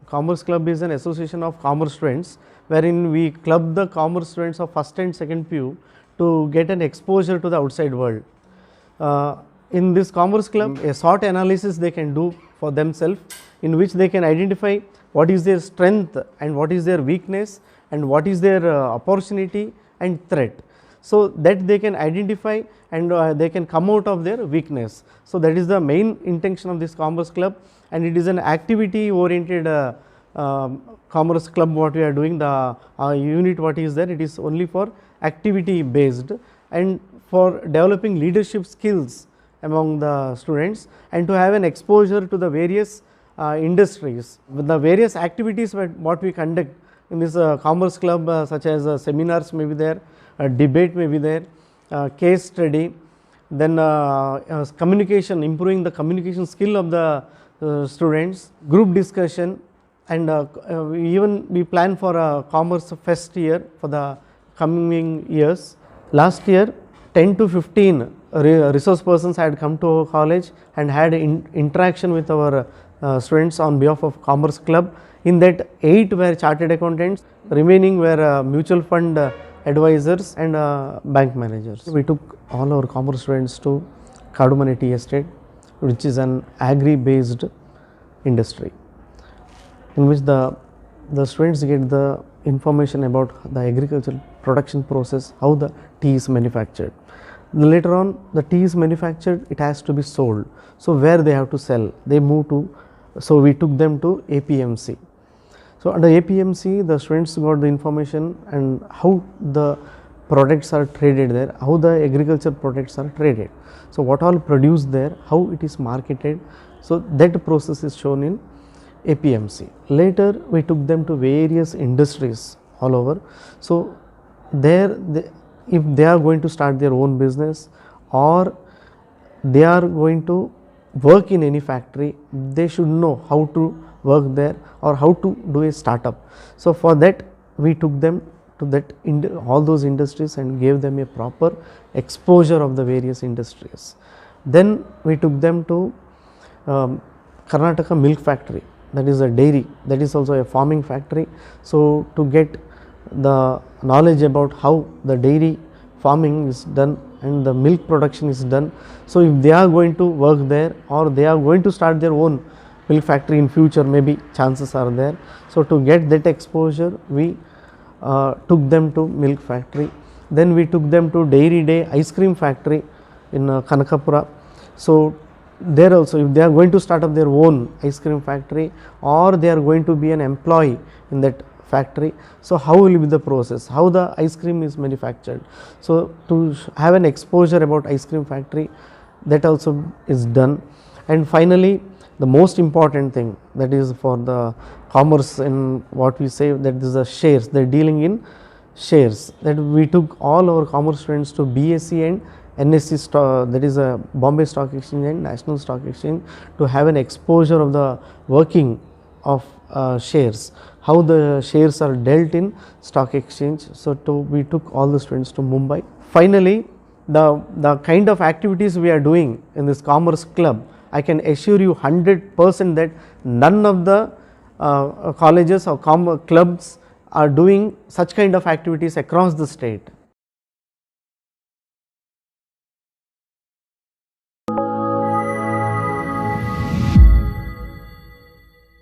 Commerce Club is an association of commerce students, wherein we club the commerce students of first and second PU to get an exposure to the outside world. In this Commerce Club, a SWOT analysis they can do for themselves, in which they can identify what is their strength and what is their weakness and what is their opportunity and threat. So that they can identify and they can come out of their weakness. So that is the main intention of this Commerce Club, and it is an activity oriented Commerce Club what we are doing. The unit what is there, it is only for activity based and for developing leadership skills among the students, and to have an exposure to the various industries. With the various activities what we conduct in this Commerce Club, such as seminars may be there, debate may be there, case study, then communication, improving the communication skill of the students, group discussion, and we plan for a Commerce Fest year for the coming years. Last year 10 to 15 resource persons had come to our college and had interaction with our students on behalf of Commerce Club. In that 8 were chartered accountants, remaining were mutual fund advisors and bank managers. We took all our commerce students to Kadumani Tea Estate, which is an agri based industry, in which the students get the information about the agricultural production process, how the tea is manufactured. Later on the tea is manufactured, it has to be sold. So where they have to sell, they move to, so we took them to APMC. So under APMC the students got the information and how the products are traded there, how the agriculture products are traded. So what all produced there, how it is marketed, so that process is shown in APMC. Later we took them to various industries all over. So there if they are going to start their own business or they are going to work in any factory, they should know how to work there or how to do a startup. So for that we took them to that all those industries and gave them a proper exposure of the various industries. Then we took them to Karnataka Milk Factory, that is a dairy, that is also a farming factory. So to get the knowledge about how the dairy farming is done and the milk production is done. So if they are going to work there or they are going to start their own milk factory in future, maybe chances are there. So to get that exposure we took them to milk factory. Then we took them to Dairy Day ice cream factory in Kanakapura. So there also if they are going to start up their own ice cream factory or they are going to be an employee in that factory, so how will be the process, how the ice cream is manufactured. So to have an exposure about ice cream factory, that also is done. And finally the most important thing, that is for the commerce in what we say, that is the shares, they are dealing in shares, that we took all our commerce students to BSE and NSE stock, that is a Bombay Stock Exchange and National Stock Exchange, to have an exposure of the working of shares, how the shares are dealt in stock exchange. So we took all the students to Mumbai. Finally the kind of activities we are doing in this Commerce Club, I can assure you 100% that none of the colleges or clubs are doing such kind of activities across the state.